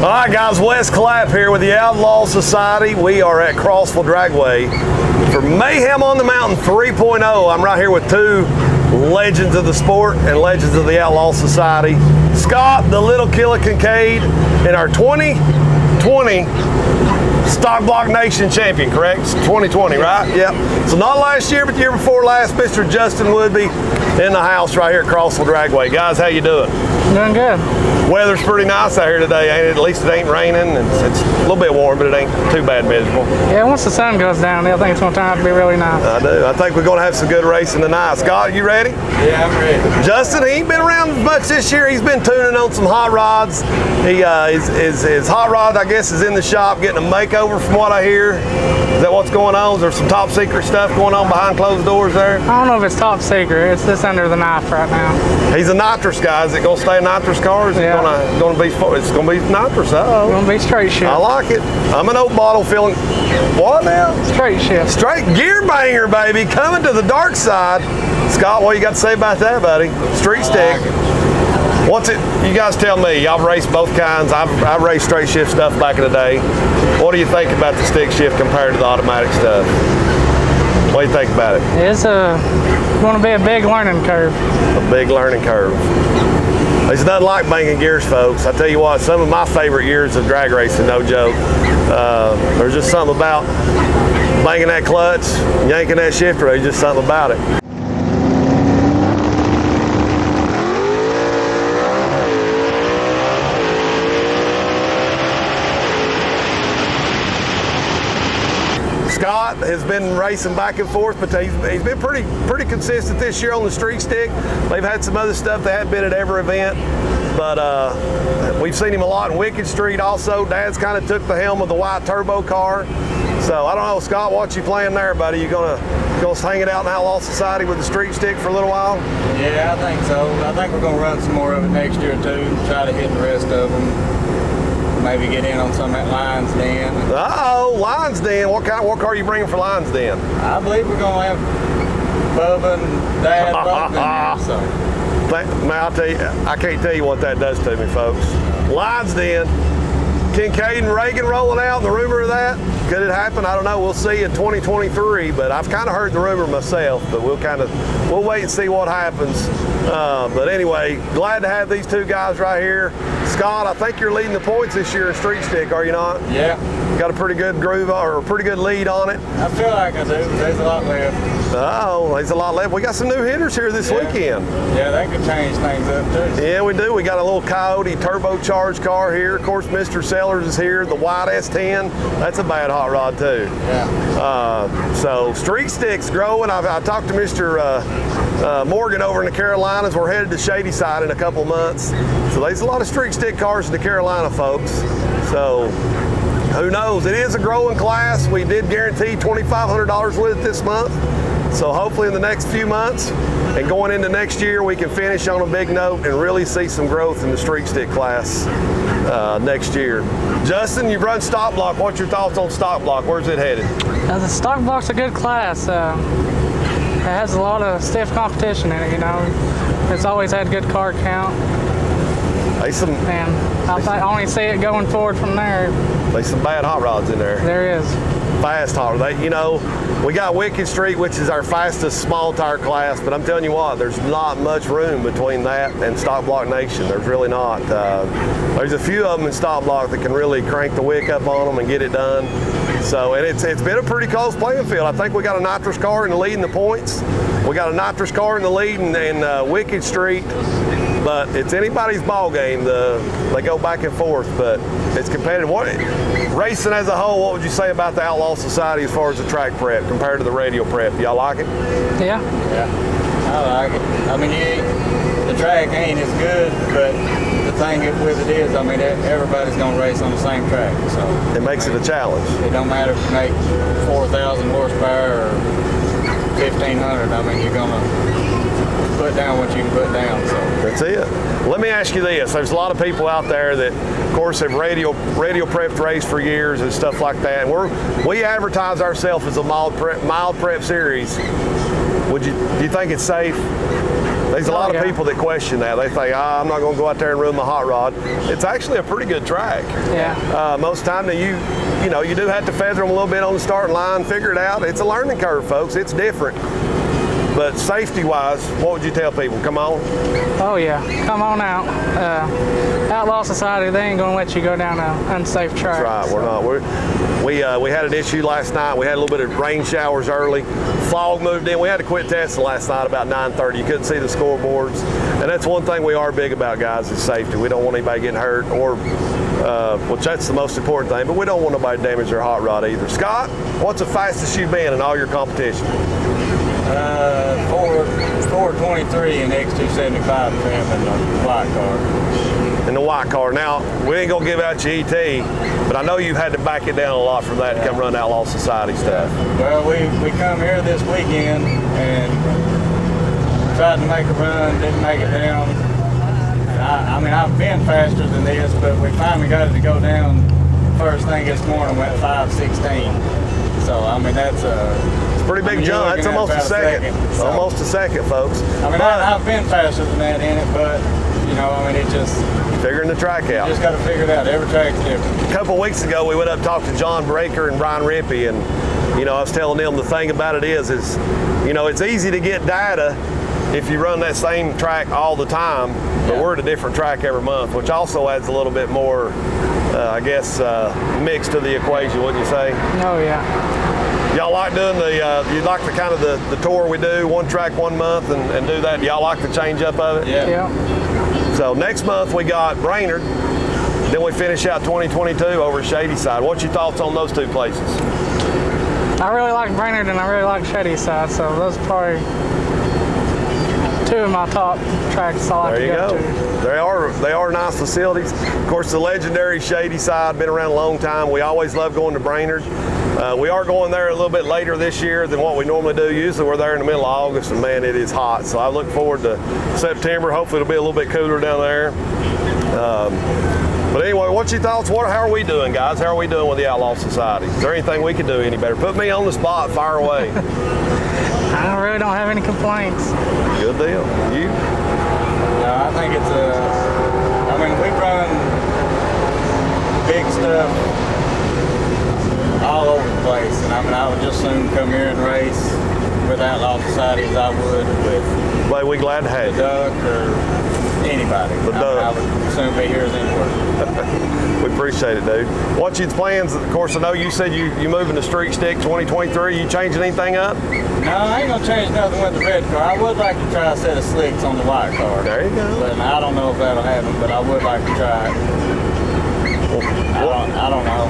All right, guys, Wes Clapp here with the Outlaw Society. We are at Crossville Dragway for Mayhem on the Mountain 3.0. I'm right here with two legends of the sport and legends of the Outlaw Society. Scott, the Little Killer Kincaid, and our 2020 Stock Block Nation champion, correct? 2020, right? Yep. So not last year, but the year before last, Mr. Justin Woodby in the house right here at Crossville Dragway. Guys, how you doing? Doing good. Weather's pretty nice out here today, ain't it? At least it ain't raining. It's a little bit warm, but it ain't too bad miserable. Yeah, once the sun goes down, I think it's going to turn out to be really nice. I do. I think we're going to have some good racing tonight. Scott, you ready? Yeah, I'm ready. Justin, he ain't been around much this year. He's been tuning on some hot rods. His hot rod, I guess, is in the shop getting a makeover from what I hear. Is that what's going on? Is there some top secret stuff going on behind closed doors there? I don't know if it's top secret. It's just under the knife right now. He's a nitrous guy. Is it going to stay a nitrous car? Is Yeah. it's going to be nitrous? Uh-oh. It's going to be straight shift. I like it. I'm an old bottle feeling. What now? Straight shift. Straight gear banger, baby. Coming to the dark side. Scott, what you got to say about that, buddy? Street stick. What's it? You guys tell me. Y'all raced both kinds. I've raced straight shift stuff back in the day. What do you think about the stick shift compared to the automatic stuff? What do you think about it? It's going to be a big learning curve. A big learning curve. It's nothing like banging gears, folks. I tell you what, some of my favorite years of drag racing, no joke. There's just something about banging that clutch, yanking that shifter. There's just something about it. Scott has been racing back and forth, but he's been pretty consistent this year on the street stick. They've had some other stuff. They haven't been at every event, but we've seen him a lot in Wicked Street also. Dad's kind of took the helm of the white turbo car. So I don't know, Scott, what you playing there, buddy? You gonna hang it out in Outlaw Society with the street stick for a little while? Yeah, I think so. I think we're going to run some more of it next year too. Try to hit the rest of them. Maybe get in on some at Lions Den. Uh-oh, Lions Den. What car are you bringing for Lions Den? I believe we're going to have Bubba and Dad both in there. So. Man, I'll tell you, I can't tell you what that does to me, folks. Lions Den. Kincaid and Reagan rolling out, the rumor of that. Could it happen? I don't know. We'll see in 2023, but I've kind of heard the rumor myself, but we'll wait and see what happens. But anyway, glad to have these two guys right here. Scott, I think you're leading the points this year in street stick, are you not? Yeah. Got a pretty good groove or a pretty good lead on it. I feel like I do. There's a lot left. Oh, there's a lot left. We got some new hitters here this weekend. Yeah, that could change things up too. Yeah, we do. We got a little Coyote turbocharged car here. Of course, Mr. Sellers is here. The white S10. That's a bad hot rod too. Yeah. So street sticks growing. I talked to Mr. Morgan over in the Carolinas. We're headed to Shadyside in a couple months. So there's a lot of street stick cars in the Carolina, folks. So who knows? It is a growing class. We did guarantee $2,500 with it this month. So hopefully in the next few months and going into next year, we can finish on a big note and really see some growth in the street stick class next year. Justin, you've run Stock Block. What's your thoughts on Stock Block? Where's it headed? The Stock Block's a good class. It has a lot of stiff competition in it, you know. It's always had good car count. And I only see it going forward from there. There's some bad hot rods in there. There is. Fast hot rod. You know, we got Wicked Street, which is our fastest small tire class, but I'm telling you what, there's not much room between that and Stock Block Nation. There's really not. There's a few of them in Stock Block that can really crank the wick up on them and get it done. So, and it's been a pretty close playing field. I think we got a nitrous car in the lead in the points. We got a nitrous car in the lead in Wicked Street. But it's anybody's ball game. They go back and forth, but it's competitive. Racing as a whole, what would you say about the Outlaw Society as far as the track prep compared to the radio prep? Y'all like it? Yeah. Yeah, I like it. I mean, the track ain't as good, but the thing with it is, I mean, everybody's going to race on the same track. So it makes it a challenge. It don't matter if you make 4,000 horsepower or 1,500. I mean, you're going to put down what you can put down. So that's it. Let me ask you this. There's a lot of people out there that, of course, have radio prepped race for years and stuff like that. And we advertise ourselves as a mild prep series. Do you think it's safe There's a lot of yeah. people that question that. They think, I'm not going to go out there and ruin my hot rod. It's actually a pretty good track. Yeah. Most of the time that you do have to feather them a little bit on the starting line, figure it out. It's a learning curve, folks. It's different. But safety-wise, what would you tell people? Come on. Oh yeah, come on out. Outlaw Society, they ain't gonna let you go down an unsafe track. That's right. We're not. We had an issue last night. We had a little bit of rain showers early. Fog moved in. We had to quit testing last night about 9:30. You couldn't see the scoreboards. And that's one thing we are big about, guys, is safety. We don't want anybody getting hurt or, which that's the most important thing, but we don't want nobody to damage their hot rod either. Scott, what's the fastest you've been in all your competition? 423 and X275 trim in the white car. In the white car. Now, we ain't gonna give out your ET, but I know you've had to back it down a lot from that to come run Outlaw Society stuff. Well, we come here this weekend and tried to make a run, didn't make it down. I mean, I've been faster than this, but we finally got it to go down. First thing this morning went 5:16. So, I mean, that's Pretty big jump. That's almost a second. So, Almost a second, folks. I mean, I've been faster than that in it, but, I mean, it just, Figuring the track out. you just got to figure it out. Every track's different. A couple weeks ago, we went up and talked to John Breaker and Brian Rippey, and I was telling them the thing about it is it's easy to get data if you run that same track all the time, but we're at a different track every month, which also adds a little bit more, mix to the equation, wouldn't you say? Oh yeah. Y'all like doing you like the kind of the tour we do, one track 1 month and do that? Y'all like the change up of it? Yeah. So next month we got Brainerd, then we finish out 2022 over at Shadyside. What's your thoughts on those two places? I really like Brainerd and I really like Shadyside, so those are probably two of my top tracks I like There you to go go. to. They are nice facilities. Of course, the legendary Shadyside, been around a long time. We always love going to Brainerd. We are going there a little bit later this year than what we normally do. Usually we're there in the middle of August, and man, it is hot. So I look forward to September. Hopefully it'll be a little bit cooler down there. But anyway, what's your thoughts? How are we doing, guys? How are we doing with the Outlaw Society? Is there anything we can do any better? Put me on the spot, fire away. I really don't have any complaints. Good deal. You? No, I think it's I mean, we run big stuff all over the place, and I mean, I would just soon come here and race with Outlaw Society as I would with Well, we're glad to have you. Duck or anybody. The Duck. I would soon be here as anywhere. We appreciate it, dude. What's your plans? Of course, I know you said you moving to Streak Stick 2023. You changing anything up? No, I ain't gonna change nothing with the red car. I would like to try a set of slicks on the white car. There you go. But I don't know if that'll happen, but I would like to try it. I don't know.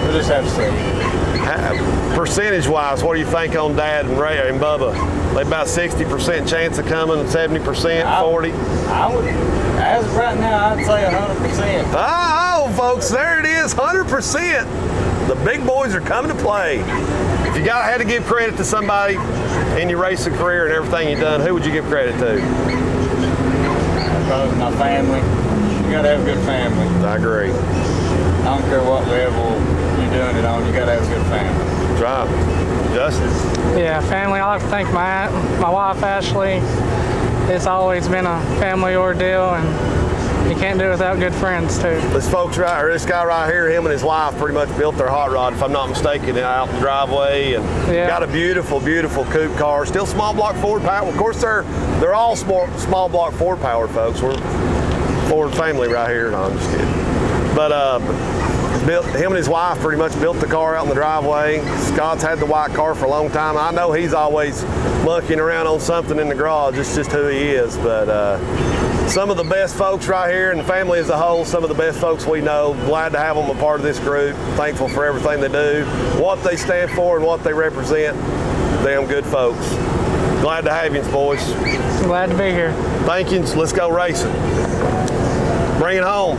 We'll just have to see. Percentage-wise, what do you think on Dad and Ray and Bubba? They about 60% chance of coming, 70%, 40? I would, as of right now, I'd say 100%. Oh, folks, there it is, 100%. The big boys are coming to play. If you had to give credit to somebody in your racing career and everything you've done, who would you give credit to? Probably my family. You gotta have a good family. I agree. I don't care what level you're doing it on, you gotta have a good family. That's right. Justin? Yeah, family. I like to thank my wife Ashley. It's always been a family ordeal, and you can't do it without good friends too. This guy right here, him and his wife pretty much built their hot rod, if I'm not mistaken, out in the driveway, and got a beautiful, beautiful coupe car. Still small block Ford power. Of course, they're all small block Ford power, folks. We're Ford family right here. No, I'm just kidding. But him and his wife pretty much built the car out in the driveway. Scott's had the white car for a long time. I know he's always monkeying around on something in the garage. It's just who he is. But some of the best folks right here, and the family as a whole, some of the best folks we know. Glad to have them a part of this group. Thankful for everything they do, what they stand for, and what they represent. Damn good folks. Glad to have you, boys. Glad to be here. Thank you. Let's go racing. Bring it home.